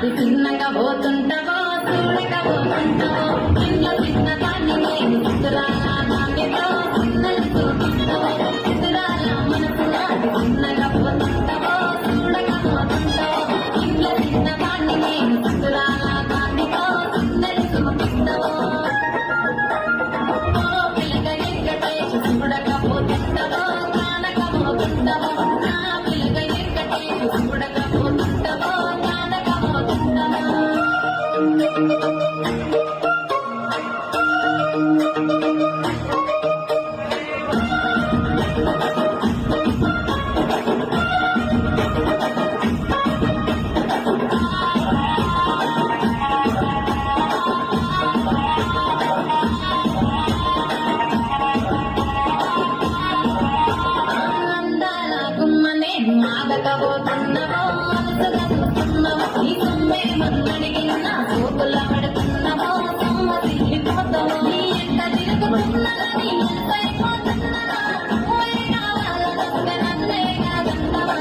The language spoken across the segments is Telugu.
అది చిన్నగా పోతుంటావో చూడకపోతుంటావో ఇంట్లో చిన్న దాన్ని నేను చిత్రాల దానితో చిన్నలు చూపిస్తావో చిత్రాల మనసు అది చిన్నగా పోతుంటావో చూడకపోతుంటావో ఇంట్లో చిన్న దాన్ని నేను చిత్రాల దానితో చిన్నలు చూపిస్తావో పిల్లగా ఎక్కటేసి చూడకపోతుంటావో కానకపోతుంటావో నా పిల్లగా ఎక్కటేసి చూడకపోతుంటావో కానకపోతుంటావో ఆగకపోతున్నావో మనసుగా చూస్తున్నావో ఈ సొమ్మే మన్నడిగిన సోకుల పడుతున్నావో సొమ్మ తిరిగిపోతావో నీ ఎంత తిరుగుతున్నావని ఎంతైపోతున్నావా నువ్వే కావాలనుకుంటే నన్నే కాదంటావా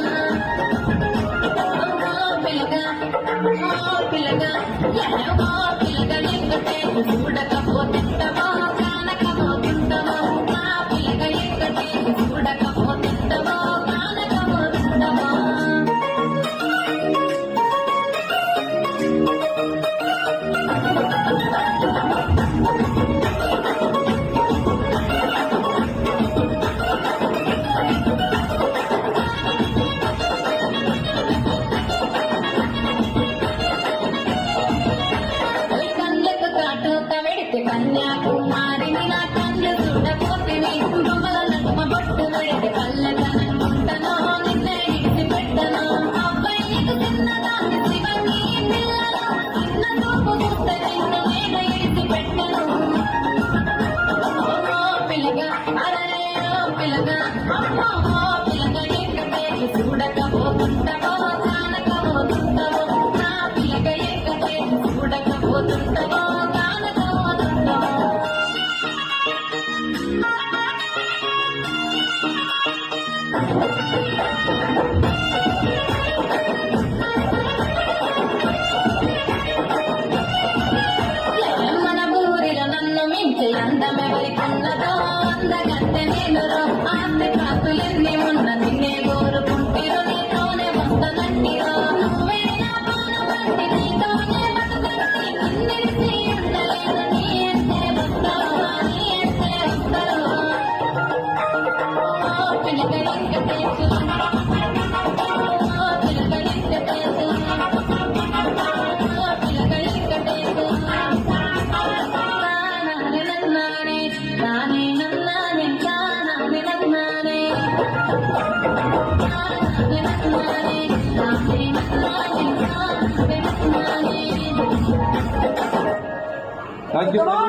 పిల్లగా పిల్లగా పిల్లగా ఎక్కటే చూడకపోతుంటావో కానకపోతుంటావో నా పిల్లగా ఎక్కటే చూడకపోతుంటావో కన్యాకుమారిని నా కళ్ళు చూడపోతివి బొమ్మల నడుమ బొట్టు పెడితే కళ్ళకనుకుంటాను నిన్నే ఇడిసి పెట్టను అబ్బాయికి చిన్నదాన్ని శివని పిల్లలు చిన్న చూపు చూస్తే నిన్ను నేను ఇడిసి పెట్టను పిల్లగా అరే పిల్లగా అమ్మో పిల్లగా ఎక్కటేసి చూడకపోతుంటావో కానకపోతుంటావో నా పిల్లగా ఎక్కటేసి చూడకపోతుంటావో మన ఊరిలో నన్ను మించి అందమెవరికున్నదో అందగంటే నేను ఆస్తి పాస్తులెన్ని ఉన్న నిన్నే కోరుకుంటిరో నీతోనే వస్తానంటిరో నువ్వే నా పాలు పట్టి నీతోనే బతుకంటి నిన్నిడిసి ఉండలేదు నీ అంటే వస్తావా నీ అంటే వస్తావా పిల్లగా ఎక్కటేసి Thank you.